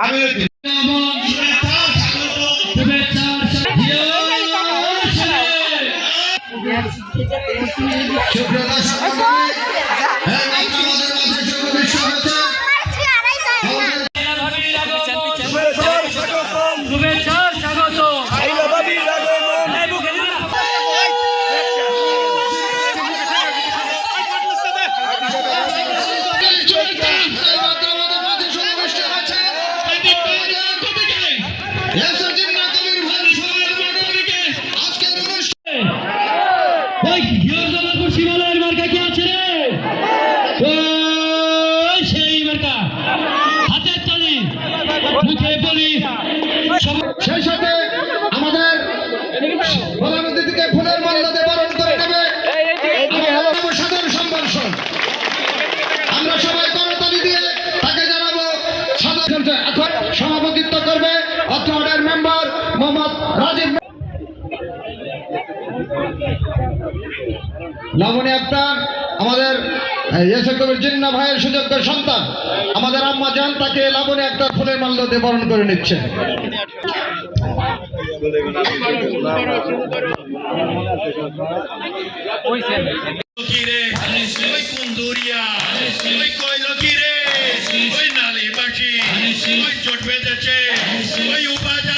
আমি সেই সাথে আমাদের প্রধান অতিথিকে ফুলের মালা দিয়ে বরণ করে নেবে সাধারণ সম্ভাষণ। আমরা সবাই করতালি দিয়ে তাকে জানাবো। এখন সভাপতিত্ব করবে অত্র ওয়ার্ডের মেম্বার মোহাম্মদ রাজীব লাবণী আক্তার, আমাদের এসে কবির জিন্না ভাইয়ের সুযোগ্য সন্তান, আমাদের আম্মা জান তাকে লাবণী আক্তার ফুলের মাল্য দিয়ে বরণ করে নিচ্ছে। চোট বেঁধেছে ওই উপাজা